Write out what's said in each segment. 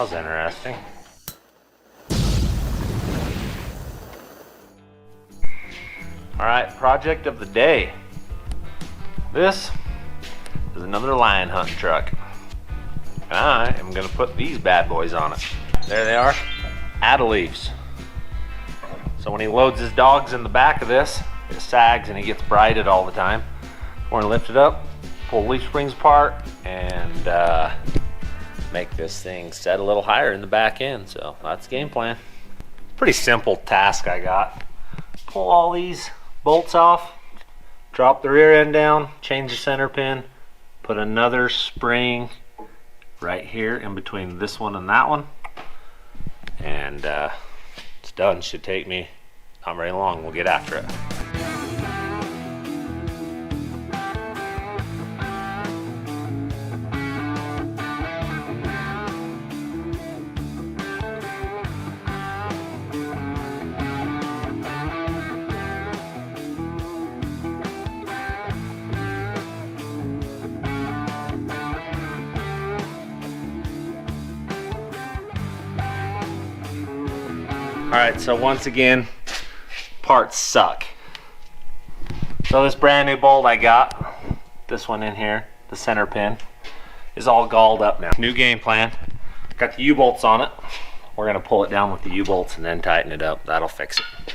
That was interesting. Alright, project of the day. This is another lion hunting truck. And I am going to put these bad boys on it. There they are, leaves. So when he loads his dogs in the back of this, it sags and he gets braided all the time. We're going to lift it up, pull the leaf springs apart, and make this thing set a little higher in the back end. So that's the game plan. Pretty simple task I got. Pull all these bolts off, drop the rear end down, change the center pin, put another spring right here in between this one and that one, and it's done. Should take me not very long. We'll get after it. Alright, so once again, parts suck. So this brand new bolt I got, this one in here, the center pin, is all galled up now. New game plan. Got the U-bolts on it. We're going to pull it down with the U-bolts and then tighten it up. That'll fix it.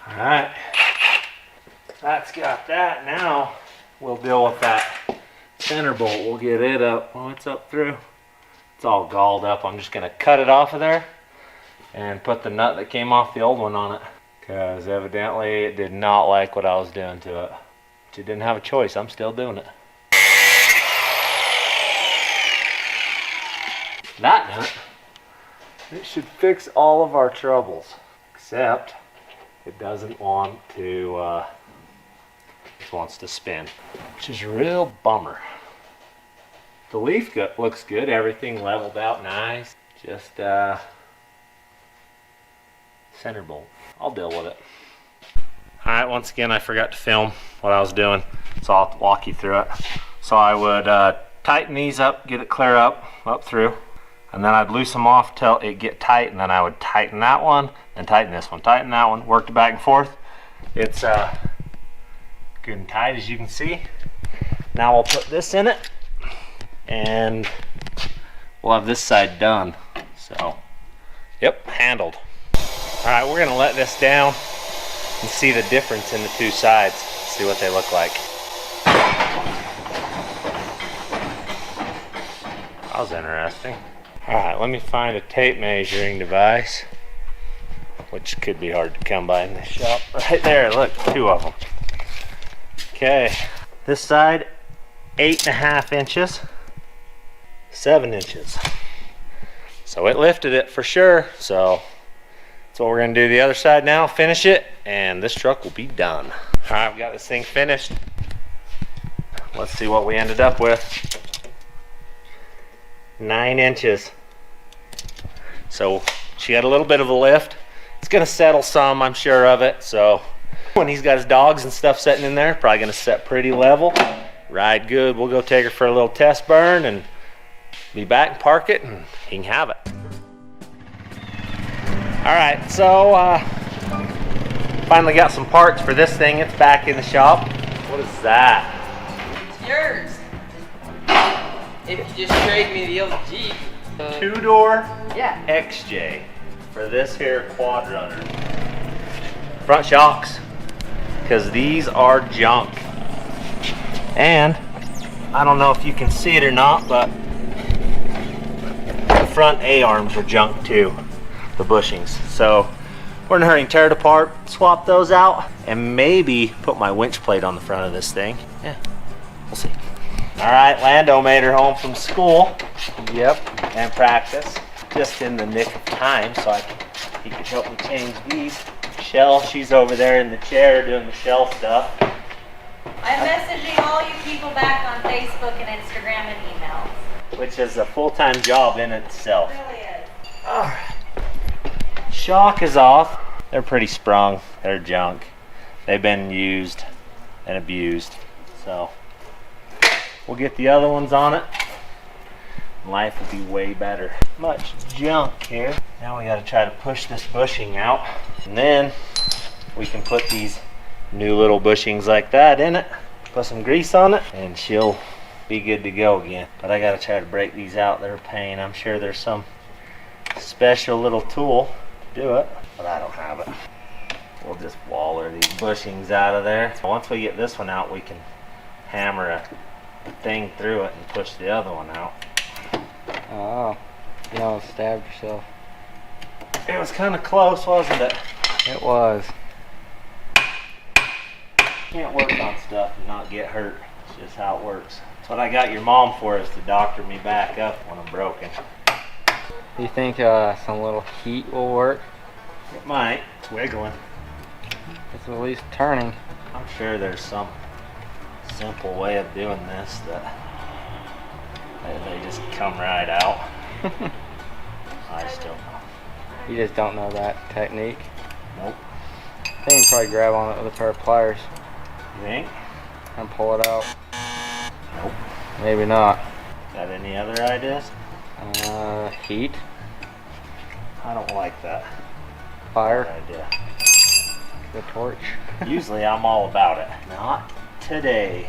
Alright, that's got that. Now we'll deal with that center bolt. We'll get it up. Oh, it's up through. It's all galled up. I'm just going to cut it off of there and put the nut that came off the old one on it, because evidently it did not like what I was doing to it. But it didn't have a choice. I'm still doing it. That nut, it should fix all of our troubles, except it doesn't want to, it wants to spin, which is a real bummer. The leaf looks good. Everything leveled out nice. Just center bolt. I'll deal with it. Alright, once again I forgot to film what I was doing, so I'll walk you through it. So I would tighten these up, get it clear up through, and then I'd loose them off till it get tight, and then I would tighten that one, then tighten this one, tighten that one, work it back and forth. It's good and tight, as you can see. Now we'll put this in it, and we'll have this side done. So, yep, handled. Alright, we're going to let this down and see the difference in the two sides. See what they look like. That was interesting. Alright, let me find a tape measuring device, which could be hard to come by in this shop. Right there, look, two of them. Okay, this side, 8.5 inches, 7 inches. So it lifted it for sure. So that's what we're going to do the other side now, finish it, and this truck will be done. Alright, we got this thing finished. Let's see what we ended up with. 9 inches. So she had a little bit of a lift. It's going to settle some, I'm sure of it. So when he's got his dogs and stuff sitting in there, probably going to set pretty level. Ride good. We'll go take her for a little test burn and be back and park it, and he can have it. Alright, so finally got some parts for this thing. It's back in the shop. What is that? It's yours. If you just trade me the old Jeep. Two-door Yeah. XJ for this here quad runner. Front shocks, because these are junk. And I don't know if you can see it or not, but the front A-arms are junk too, the bushings. So we're in a hurry and tear it apart, swap those out, and maybe put my winch plate on the front of this thing. Yeah, we'll see. Alright, Lando made her home from school. Yep, and practice. Just in the nick of time, so he could help me change these. Shell, she's over there in the chair doing the shell stuff. I'm messaging all you people back on Facebook and Instagram and emails. Which is a full-time job in itself. It really is. Alright. Shock is off. They're pretty sprung. They're junk. They've been used and abused. So we'll get the other ones on it. life would be way better. Much junk here. Now we gotta try to push this bushing out. And then we can put these new little bushings like that in it. Put some grease on it and she'll be good to go again. But I gotta try to break these out. They're a pain. I'm sure there's some special little tool to do it, but I don't have it. We'll just waller these bushings out of there. Once we get this one out, we can hammer a thing through it and push the other one out. Oh, you almost stabbed yourself. It was kind of close, wasn't it? It was. Can't work on stuff and not get hurt. It's just how it works. That's what I got your mom for, is to doctor me back up when I'm broken. Do you think some little heat will work? It might. It's wiggling. It's at least turning. I'm sure there's some simple way of doing this that they just come right out. I just don't know. You just don't know that technique. Nope. I think you can probably grab on it with a pair of pliers You think? and pull it out. Nope. Maybe not. Got any other ideas? Heat, I don't like that fire, idea. the torch. Usually I'm all about it. Not today.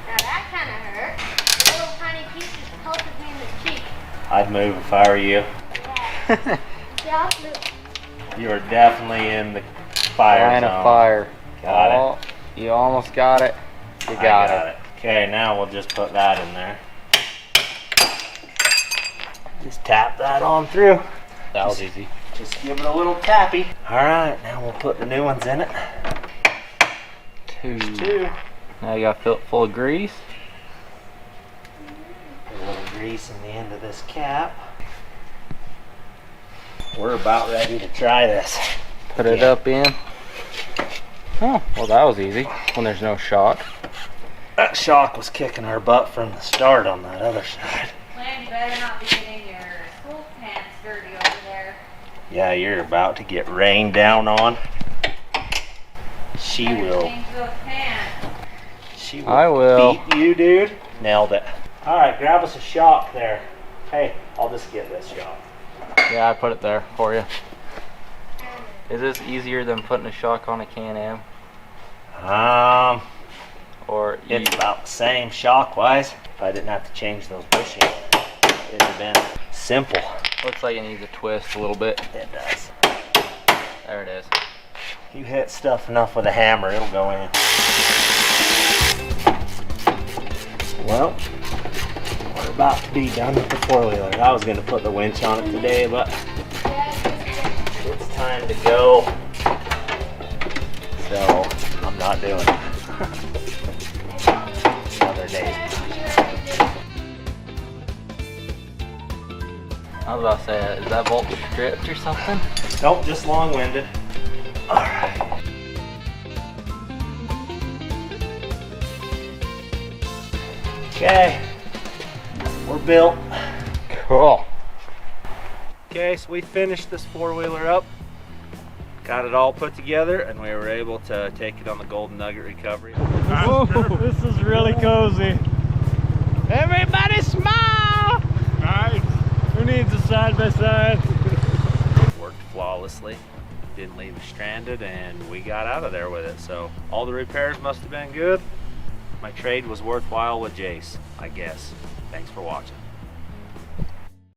Now that kind of hurt. The little tiny piece just pelted me in the cheek. I'd move if I were you. Yeah. Yeah, look. You are definitely in the fire Line zone. of fire. Got it. You almost got it. You got it. Okay, now we'll just put that in there. Just tap that on through. That was easy. Just give it a little tappy. Alright, now we'll put the new ones in it. Two. Now you got filled full of grease. Put a little grease in the end of this cap. We're about ready to try this. Put it up in. Oh, well that was easy when there's no shock. That shock was kicking our butt from the start on that other side. Plan, you better not be getting your school pants dirty over there. Yeah, you're about to get rained down on. She Better will. change those pants. She will. I will. Beat you, dude. Nailed it. All right, grab us a shock there. Hey, I'll just get this shock. Yeah, I put it there for you. Is this easier than putting a shock on a Can-Am? Or It's about the same shock-wise. If I didn't have to change those bushings, it'd have been simple. looks like it needs a twist a little bit. It does. There it is. You hit stuff enough with a hammer, it'll go in. Well, we're about to be done with the four-wheeler. I was gonna put the winch on it today, but it's time to go. So I'm not doing it. Another day. I was about to say, is that bolt stripped or something? Nope, just long-winded. All right. Okay, we're built. Cool. Okay, so we finished this four-wheeler up, got it all put together, and we were able to take it on the Golden Nugget recovery. Whoa, this is really cozy. Everybody smile! Nice. Who needs a side-by-side? Worked flawlessly, didn't leave us stranded, and we got out of there with it. So all the repairs must have been good. My trade was worthwhile with Jace, I guess. Thanks for watching.